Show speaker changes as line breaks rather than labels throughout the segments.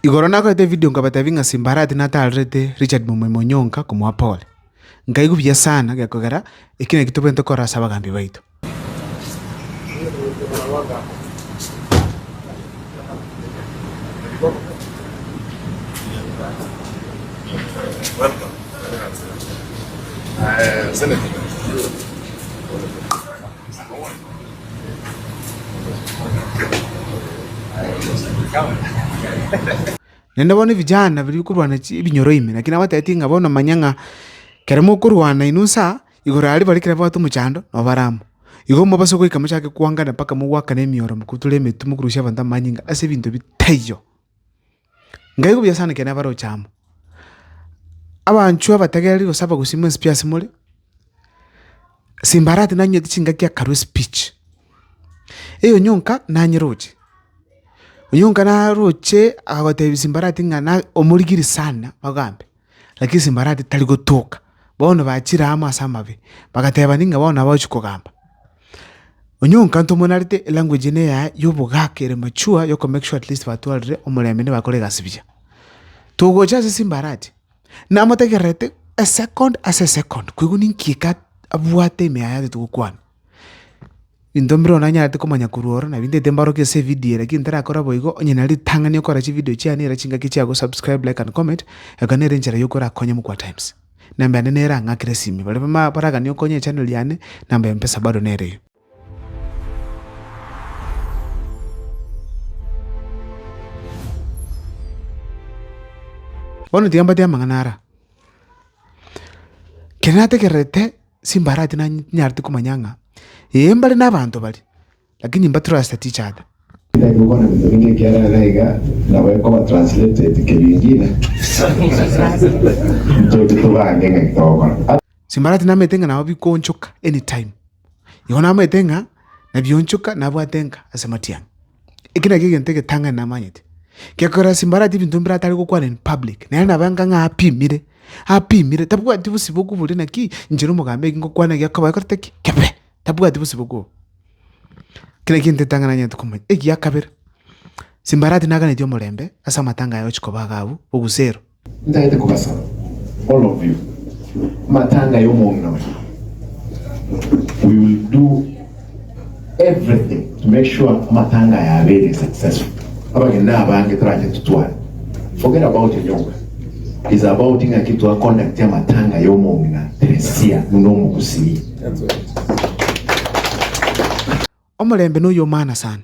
Igoro nakoete video ngabatavinga Simbarati natalrete Richard Monyonka kumwa pole. Ngaigubia sana gekogera ikine kitubente kora sabagambi baitu. Nenda bone vijana bili kurwana ibinyoro ime lakini abatati ngabona manyanga keremo kurwana inusa igora ali balikira batu muchando no baramu igo mbaso ko ikamuchake kuangana paka muwaka ne miyoro mukutule metumu kurusha banda manyinga ase bintu bitayo ngaigo byasana kena baro chamo abanchu abategeri gosaba gusimwe spias mule Simbarati nanye tsinga kya karu speech eyo nyonka nanyiroje Unyonka na roche agote Simbarati ngana omurigiri sana bagambe lakini Simbarati tali gotoka bono bachira amasa mabe bagateba ninga bono abachuko gamba Unyonka ntomonarite language ne ya yobugakere machua yoko make sure at least batwalre omureme ne bakore gasibya togocha Simbarati na motegerete a second kwiguninkieka abwate meaya tukwana Indombro nanya ate komanya kuruora na binde tembaro ke se video lakini tara akora boigo onyena litangani okora chi video chia nera chinga kichi ago subscribe like and comment yakanere njera yokora akonye mu kwa times namba nera ngakire simi bale ma paraga ni okonye channel yane namba ya mpesa bado nere Bono tiamba tia manganara kenate kerete Simbarati na nyarti kumanyanga mbali n'abantu bali lakini mbatrust each other
Ndio vingi kiara rega na wewe kama translated kibingine ndio tuwange ngitoka
Simbarati na metenga na bikonchoka anytime yona metenga na bionchoka na bwatenga asematiang ikina kigenteke tanga na manyete kyakora Simbarati bintu mbira tali kokwana in public na banga nga happy mire tabwa tibusibuku buli naki njero mugambe ngokwana yakaba karteki kepe tabwa tibusibuku kile kinte tangana nyatu kumanya yakabera Simbarati nagane dio mulembe asa matanga yayo chikoba gabu ogusero
ndaite kubasa all of you matanga yo mumno we will do everything to make sure matanga ya very successful abagenda abange traje tutwala forget about your is about inga kitu wa conduct ya matanga yo mumna Teresia nunomu kusi
Omulembe no yo mana sana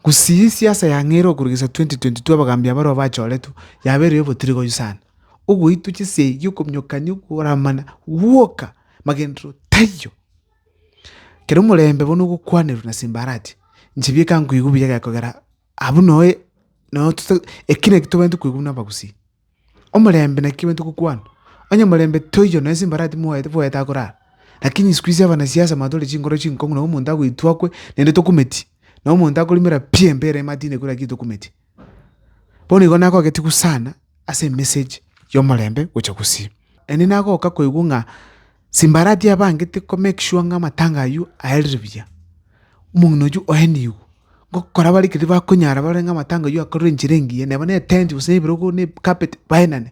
kusi siasa ya ngero kurigisa 2022 abagambya baro bacholetu yabere yobo tirigo sana ugu itu chise yukomnyokani kuramana woka magendro tayo kero mulembe bono gukwaneru na Simbarati nchibika nkuyigubiye gakogera abunoe no ekine kitobentu kuyiguna bagusi Omulembe na kibentu kukwana onye mulembe toyo na Simbarati muwete akora lakini squeeze abana siasa madole chingoro chinkongo na umuntu agwitwakwe nende dokumenti na umuntu akolimira piembere matine kula ki dokumenti boni igona ko geti kusana ase message yo mulembe ucha kusi ene nako kakoigunga Simbarati abangete ko make sure nga matanga yu aelribya umuntu ju oheniu ngokora bali kiti bakonyara barenga matanga yu akorenjirengiye ne bane tent usebiro ko ne carpet bainane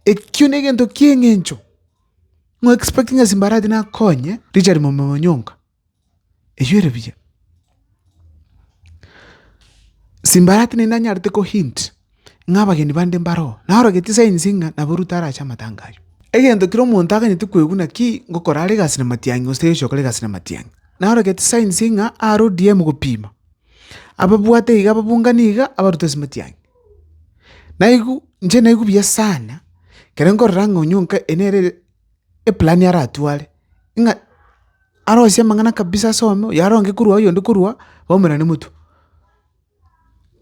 ekyune gento kiengencho ngo expecting a Simbarati na konye Richard Monyonka eyure bya Simbarati ni nanyarte ko hint ngaba geni bande mbaro na horo geti sainsinga na burutara cha matangayo egento kiro montaga ni tukweguna ki ngokora ale gasina matiangi ostere chokole gasina matiangi na horo geti sainsinga aro DM gupima ababwate iga babunganiga abarutesi matiangi naigu nje naigu bya sana kerengo rango Nyonka enere plan yara atuale inga arosia mangana kabisa somo yaronge kurwa yondo kurwa bomera ni mutu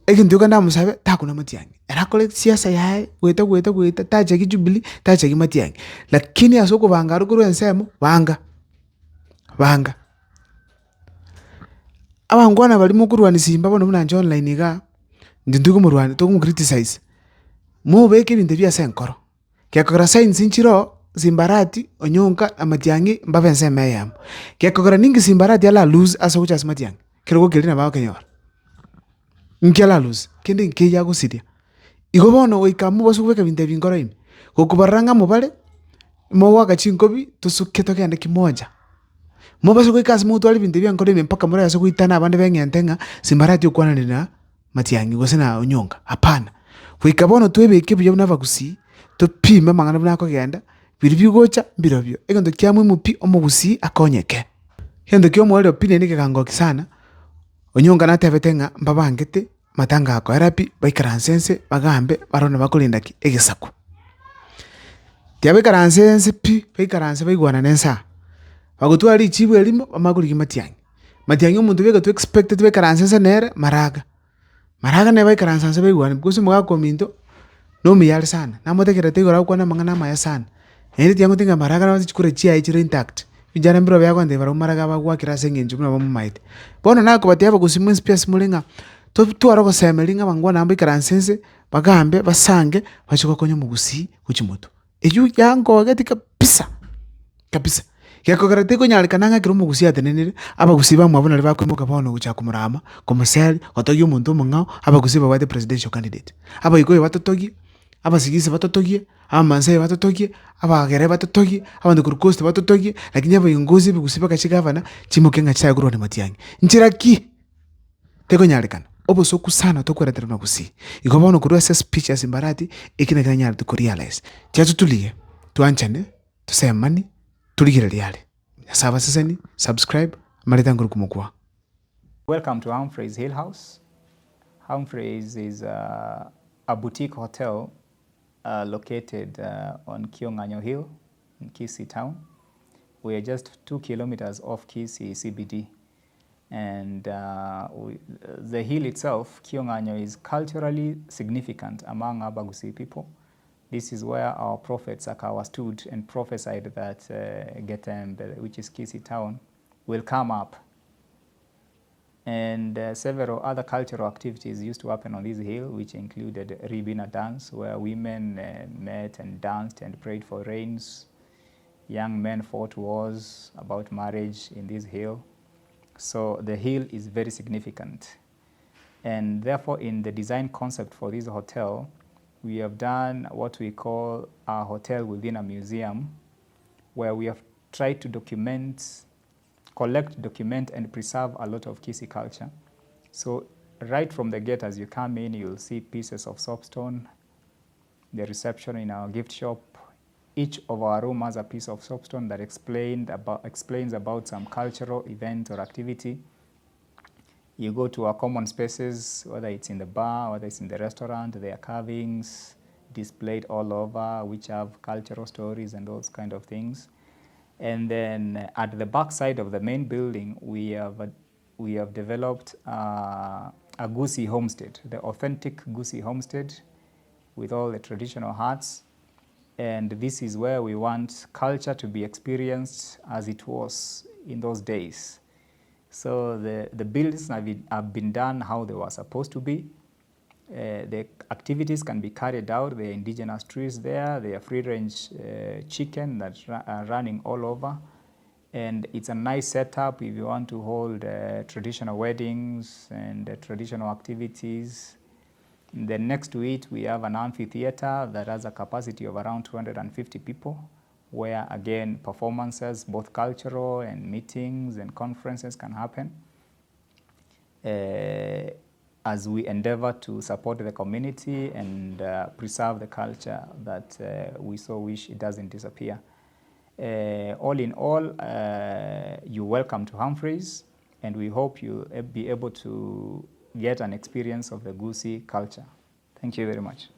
ekintu kanda musabe takuna matiangi era kole siasa yae weta taje ki Jubilee taje ki matiangi lakini asoko banga rukuru ensemo banga abangwana bali mukurwa ni Simba bono munanje online ga ndinduko murwana to criticize mo beke binde bya senkoro kyakora science nchiro Simbarati Onyonka amatiangi mbavense meyam kyakora ningi Simbarati ala lose asa ucha matiangi kiroko kelina ba kenyora nkela lose kende nke yago sidia igo bono goika mobosu gweka binto bingoro ime gokubaranga mobare mogwaka chinkobi tosuke togende kimoja mobasu goika ase mogotwara binto biankoro ime mpaka morase goitana abande beng'ente ng'a simbarati okwananire na Matiang'i gose na Onyonga hapana goika bono twebeke buya buna abagusii topime amang'ana buna akogenda biri bigocha mbirobio egento kia muhimu pi omogusii akonyeke gento kia omoerero pi naende kegangoki sana Onyonga natebete ng'a mbabangete matanga akoera pi baikaranse ense bagambe barona bakorinda ki egesaku tiabaikaranse ense pi baikaranse baigwanana ensa bagotwara richibu erimo bamagorigi Matiang'i Matiang'i omonto bega to expected baikaranse ense nere Maraga nebe baikaranse ense baigwana because mogaka ominto nomiyare sana namotegerete igora gokwana amang'ana amaya sana naende tiagotinga Maraga nabo chikorwa chiaye chire intact vijana mbiro biagonde baro Maraga bagwakera ase eng'encho buna bamomaete bono nakobatia bagosima ense more ng'a twara gosemeri ng'a bangwana baikaranse ense bagambe basange bache gokonya omogusii gochi moto eywo yangogeti kabisa gekogera tekonyarekana ng'akera omogusii atenenire abagusii bamwabo nari bakoimoka bono gocha komorama komoseri gotogia omonto omong'ao abagusii babwate presidential candidate abaikoyo batotogie abasigisi batotogie abamansai batotogie abagere batotogie abande korwa coast batotogie lakini abaingozi bigusii bakachi gavana chimoke ng'a chiakorwa ni Matiang'i nchera ki tekonyarekana obosoku sana tokweretera na gusii igo bono korwa ase speech ase Simbarati ekina kiranyarete korealize tiatutulie twanchane tusemani tuligireria are Nyasaye seseni subscribe mareta nguru kumukwa.
Welcome to Humphreys Hill House. Humphreys is a boutique hotel located on Kionganyo Hill in Kisii town. We are just 2 kilometers off Kisii CBD. And the hill itself, Kionganyo, is culturally significant among Abagusii people. This is where our prophet Sakawa stood and prophesied that Getembe, which is Kisii town, will come up. And several other cultural activities used to happen on this hill, which included Ribina dance, where women met and danced and prayed for rains. Young men fought wars about marriage in this hill. So the hill is very significant. And therefore, in the design concept for this hotel, we have done what we call a hotel within a museum, where we have tried to collect, document, and preserve a lot of Kisii culture. So right from the gate as you come in, you'll see pieces of soapstone, the reception in our gift shop. Each of our room has a piece of soapstone that explains about some cultural event or activity. You go to our common spaces, whether it's in the bar, whether it's in the restaurant, there are carvings displayed all over, which have cultural stories and those kind of things. And then at the back side of the main building, we have developed a Gusii homestead, the authentic Gusii homestead with all the traditional huts. And this is where we want culture to be experienced as it was in those days. So the buildings have been done how they were supposed to be. The activities can be carried out. There are indigenous trees there. There are free-range chicken that are running all over. And it's a nice setup if you want to hold traditional weddings and traditional activities. Then next to it, we have an amphitheater that has a capacity of around 250 people, where again performances, both cultural and meetings and conferences can happen as we endeavor to support the community and preserve the culture that we so wish it doesn't disappear. All in all, you're welcome to Humphreys, and we hope you'll be able to get an experience of the Gusii culture. Thank you very much.